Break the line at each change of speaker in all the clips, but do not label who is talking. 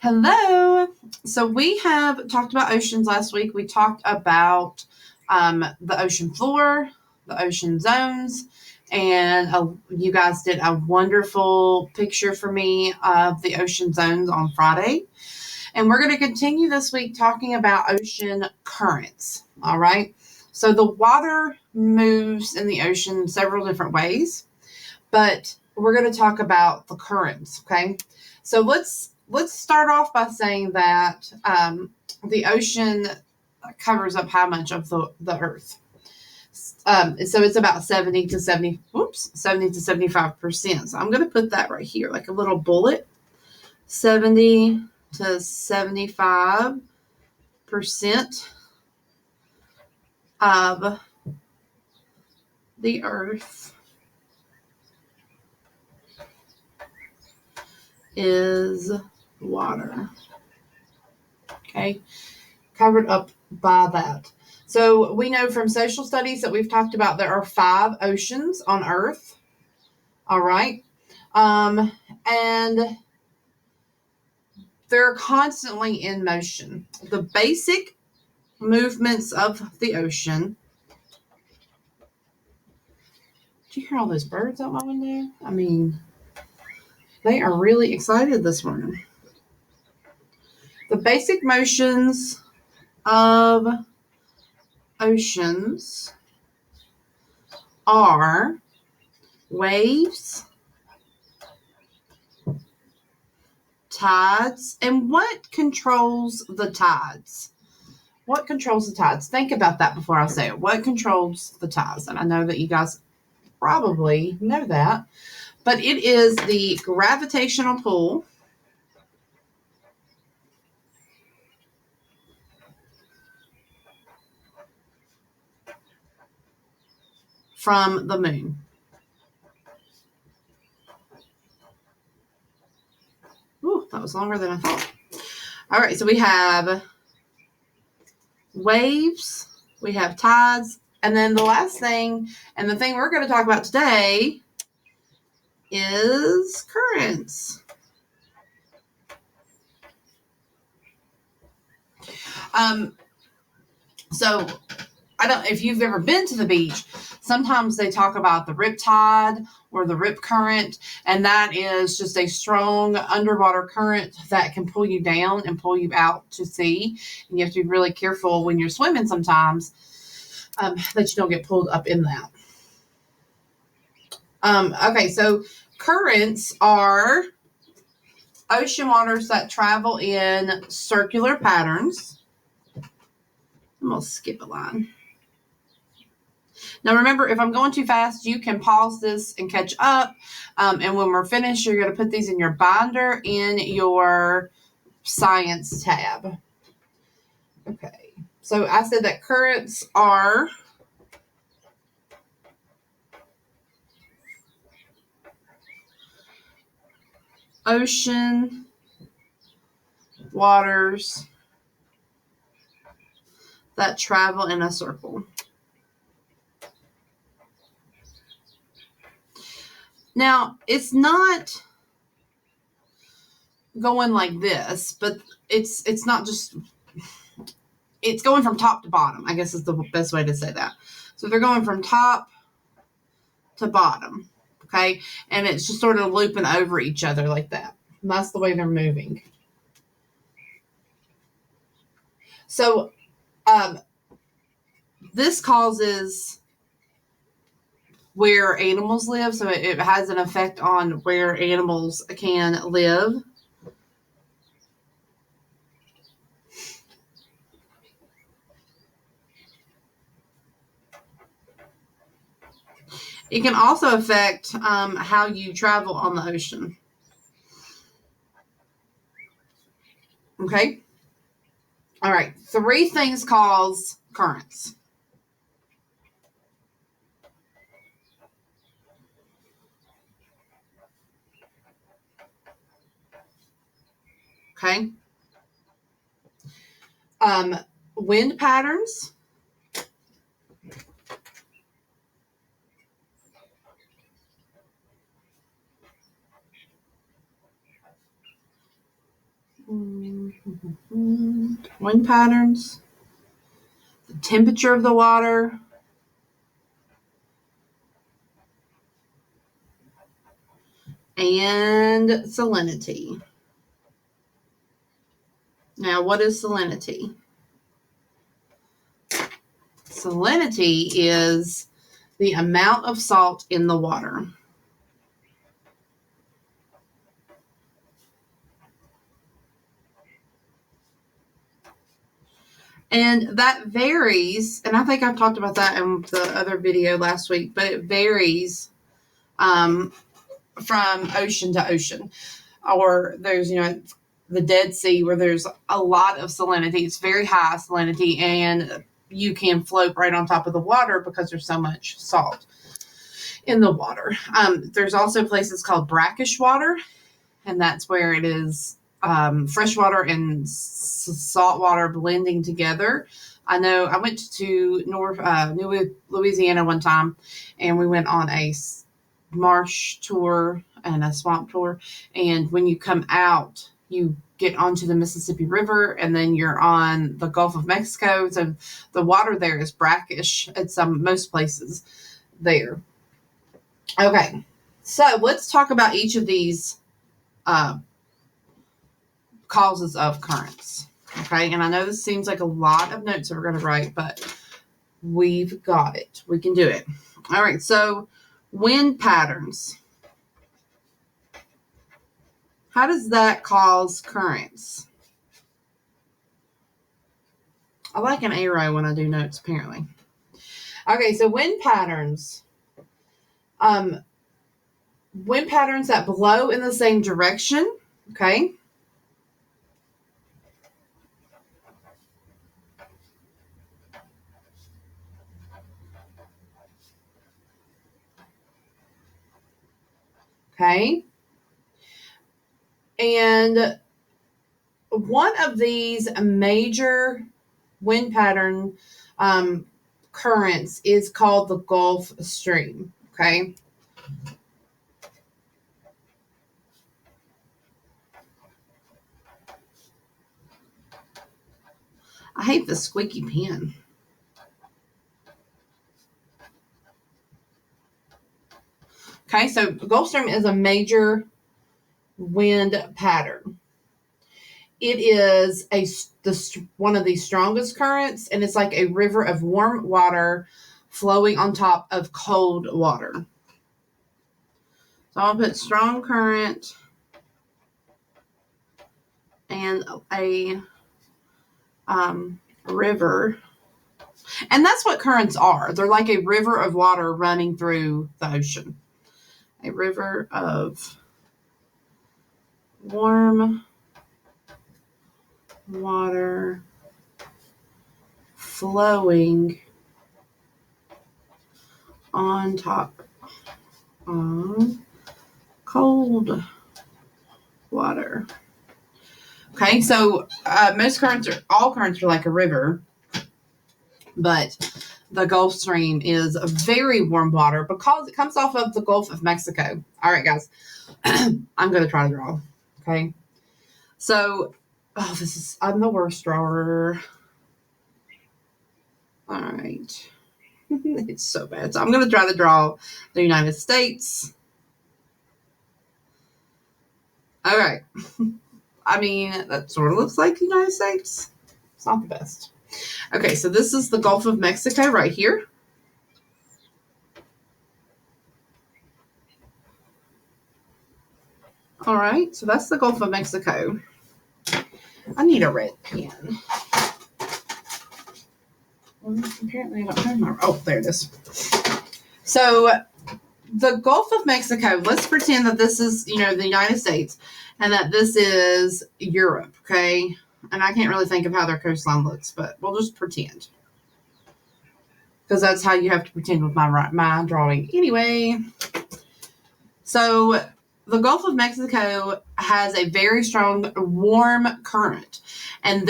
Hello. So we have talked about oceans last week. We talked about the ocean floor, the ocean zones, and you guys did a wonderful picture for me of the ocean zones on Friday. And we're going to continue this week talking about ocean currents. All right. So the water moves in the ocean several different ways, but we're going to talk about the currents. Okay. So let's start off by saying that the ocean covers up how much of the earth. So it's about 70 to 75%. So I'm going to put that right here, like a little bullet. 70 to 75% of the earth is water. Okay, covered up by that. So we know from social studies that we've talked about there are 5 oceans on Earth. All right. And they're constantly in motion. The basic movements of the ocean. Did you hear all those birds out my window? I mean, they are really excited this morning. The basic motions of oceans are waves, tides, and what controls the tides? What controls the tides? Think about that before I say it. What controls the tides? And I know that you guys probably know that, but it is the gravitational pull from the moon. Ooh, that was longer than I thought. All right, so we have waves, we have tides, and then the last thing, and the thing we're going to talk about today is currents. So I don't, if you've ever been to the beach, sometimes they talk about the rip tide or the rip current, and that is just a strong underwater current that can pull you down and pull you out to sea. And you have to be really careful when you're swimming sometimes that you don't get pulled up in that. Okay, so currents are ocean waters that travel in circular patterns. I'm going to skip a line. Now, remember, if I'm going too fast, you can pause this and catch up. And when we're finished, you're going to put these in your binder in your science tab. Okay. So I said that currents are ocean waters that travel in a circle. Now, it's not going like this, but it's not just, it's going from top to bottom, I guess is the best way to say that. So they're going from top to bottom, okay? And it's just sort of looping over each other like that. And that's the way they're moving. So this causes where animals live, so it has an effect on where animals can live. It can also affect how you travel on the ocean. Okay? All right. 3 things cause currents. Okay? Wind patterns. Wind patterns, the temperature of the water, and salinity. Now, what is salinity? Salinity is the amount of salt in the water. And that varies, and I think I've talked about that in the other video last week, but it varies from ocean to ocean. Or there's, the Dead Sea where there's a lot of salinity. It's very high salinity, and you can float right on top of the water because there's so much salt in the water. There's also places called brackish water, and that's where it is freshwater and salt water blending together. I know I went to New Louisiana one time, and we went on a marsh tour and a swamp tour. And when you come out, you get onto the Mississippi River, and then you're on the Gulf of Mexico. So the water there is brackish at most places there. Okay, so let's talk about each of these causes of currents. Okay, and I know this seems like a lot of notes that we're going to write, but we've got it. We can do it. All right, so wind patterns. How does that cause currents? I like an arrow when I do notes, apparently. Okay, so wind patterns. Wind patterns that blow in the same direction. Okay. Okay. And one of these major wind pattern currents is called the Gulf Stream. Okay. I hate the squeaky pen. Okay, so the Gulf Stream is a major wind pattern. It is one of the strongest currents, and it's like a river of warm water flowing on top of cold water. So I'll put strong current and a river. And that's what currents are. They're like a river of water running through the ocean. A river of warm water flowing on top of cold water. Okay, so all currents are like a river, but the Gulf Stream is a very warm water because it comes off of the Gulf of Mexico. All right, guys, I'm going to try to draw. Okay, so I'm the worst drawer. All right. It's so bad. So I'm going to try to draw the United States. All right. I mean, that sort of looks like the United States. It's not the best. Okay, so this is the Gulf of Mexico right here. All right, so that's the Gulf of Mexico. I need a red pen. Well, apparently I don't have my... Oh, there it is. So the Gulf of Mexico, let's pretend that this is, the United States, and that this is Europe, okay? And I can't really think of how their coastline looks, but we'll just pretend. Because that's how you have to pretend with my drawing. Anyway, so the Gulf of Mexico has a very strong warm current. And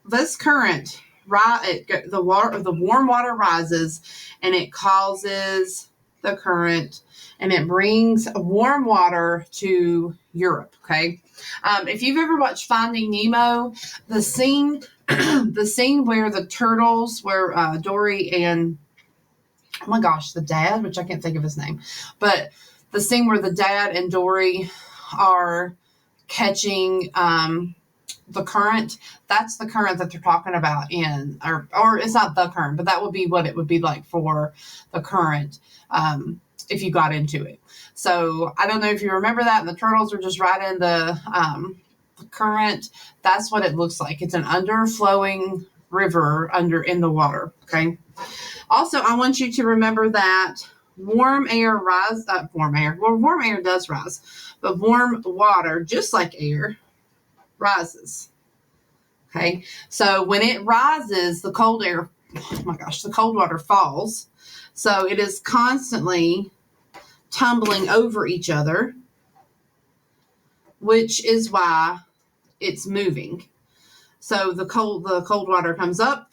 this current, the warm water rises, and it causes the current, and it brings warm water to Europe, okay? If you've ever watched Finding Nemo, the scene, the scene where the turtles, where Dory and, oh my gosh, the dad, which I can't think of his name, but the scene where the dad and Dory are catching the current, that's the current that they're talking about in, or it's not the current, but that would be what it would be like for the current if you got into it. So I don't know if you remember that, and the turtles are just right in the current. That's what it looks like. It's an underflowing river in the water. Okay. Also, I want you to remember that warm air warm air. Well, warm air does rise, but warm water, just like air, rises. Okay. So when it rises, the cold air, oh my gosh, the cold water falls. So it is constantly tumbling over each other, which is why it's moving. So the cold water comes up,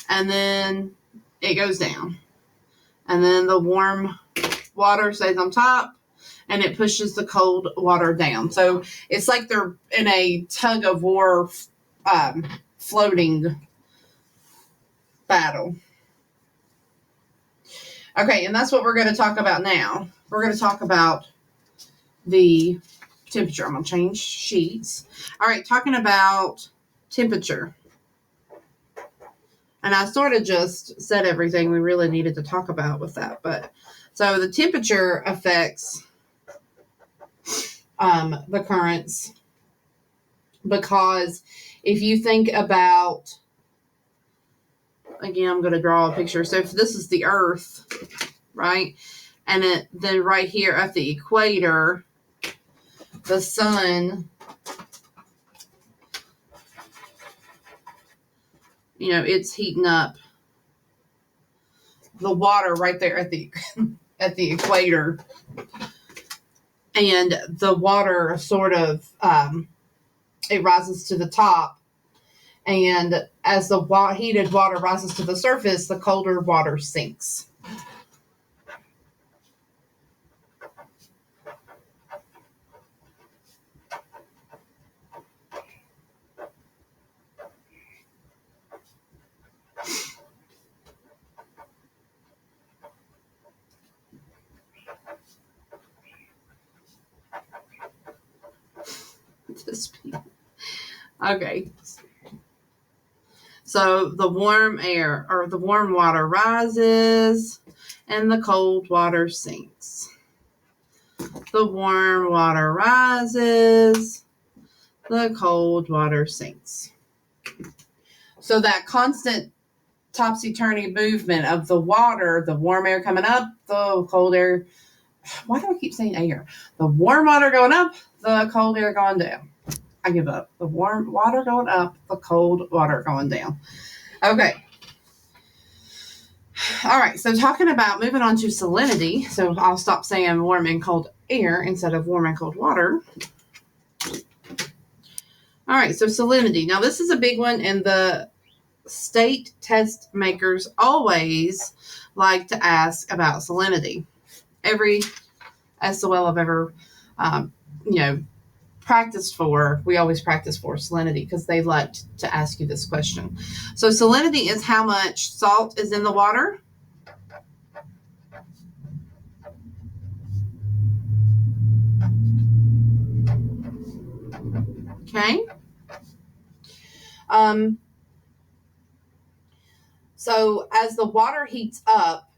and then it goes down, and then the warm water stays on top, and it pushes the cold water down. So it's like they're in a tug of war floating battle. Okay, and that's what we're going to talk about now. We're going to talk about the temperature. I'm going to change sheets. All right, talking about temperature. And I sort of just said everything we really needed to talk about with that. But so the temperature affects the currents, because if you think about, again, I'm going to draw a picture. So if this is the Earth, right? And then right here at the equator, the sun, it's heating up the water right there at the equator, and the water sort of it rises to the top, and as the heated water rises to the surface, the colder water sinks. Okay. So the warm air, or the warm water, rises and the cold water sinks. The warm water rises, the cold water sinks. So that constant topsy-turvy movement of the water, the warm air coming up, the cold air. Why do I keep saying air? The warm water going up, the cold air going down. I give up. The warm water going up, the cold water going down. Okay. All right. So moving on to salinity. So I'll stop saying warm and cold air instead of warm and cold water. All right. So salinity. Now this is a big one, and the state test makers always like to ask about salinity. Every SOL I've ever, practiced for, we always practice for salinity, because they like to ask you this question. So salinity is how much salt is in the water. Okay. So as the water heats up,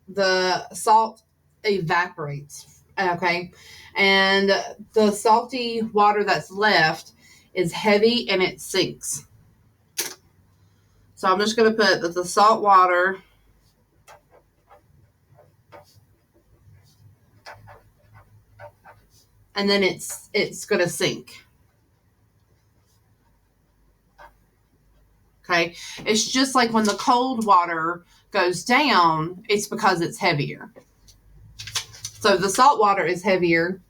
the salt evaporates. Okay. And the salty water that's left is heavy and it sinks. So I'm just going to put that the salt water and then it's going to sink. Okay. It's just like when the cold water goes down, it's because it's heavier. So the salt water is heavier,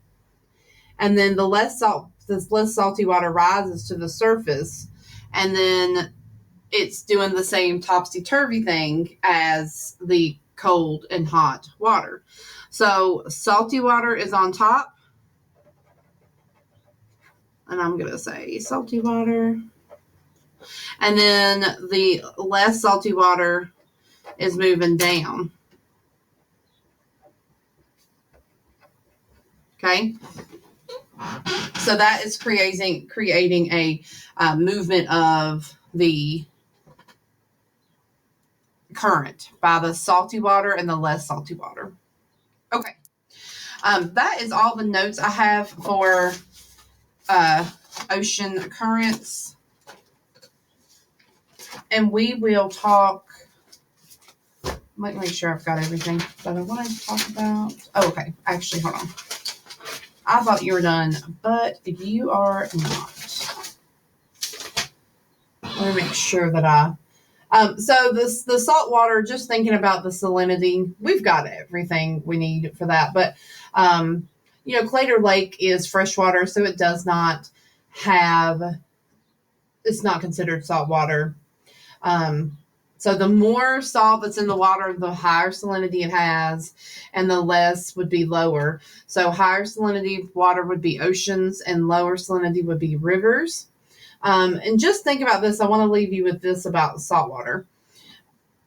and then the less salty water rises to the surface, and then it's doing the same topsy-turvy thing as the cold and hot water. So salty water is on top, and I'm going to say salty water. And then the less salty water is moving down. Okay. So that is creating a movement of the current by the salty water and the less salty water. Okay. That is all the notes I have for ocean currents. And we will talk. Let me make sure I've got everything that I want to talk about. Oh, okay. Actually, hold on. I thought you were done, but you are not. Let me make sure that so the salt water, just thinking about the salinity, we've got everything we need for that. But, Claytor Lake is freshwater, so it does not it's not considered salt water. So the more salt that's in the water, the higher salinity it has, and the less would be lower. So higher salinity water would be oceans, and lower salinity would be rivers. And just think about this. I want to leave you with this about salt water.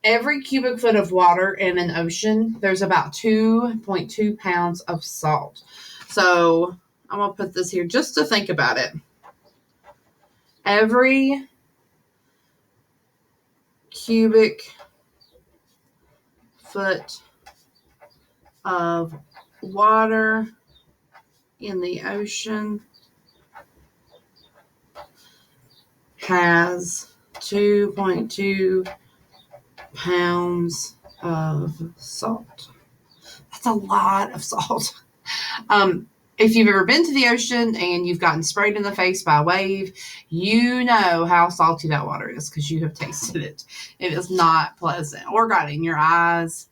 Every cubic foot of water in an ocean, there's about 2.2 pounds of salt. So I'm going to put this here just to think about it. Every cubic foot of water in the ocean has 2.2 pounds of salt. That's a lot of salt. If you've ever been to the ocean and you've gotten sprayed in the face by a wave, you know how salty that water is because you have tasted it. It is not pleasant or got it in your eyes.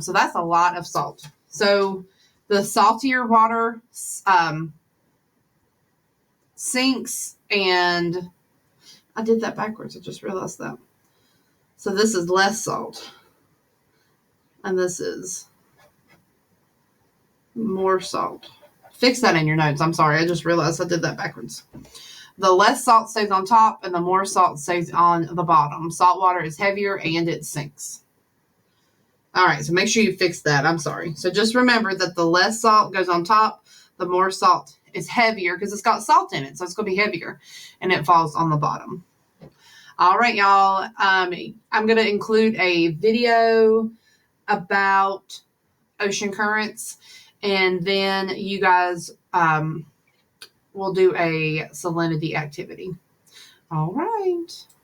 So that's a lot of salt. So the saltier water sinks, and I did that backwards. I just realized that. So this is less salt, and this is more salt. Fix that in your notes. I'm sorry. I just realized I did that backwards. The less salt stays on top, and the more salt stays on the bottom. Salt water is heavier, and it sinks. All right, so make sure you fix that. I'm sorry. So just remember that the less salt goes on top, the more salt is heavier because it's got salt in it. So it's going to be heavier, and it falls on the bottom. All right, y'all. I'm going to include a video about ocean currents, and then you guys will do a salinity activity. All right.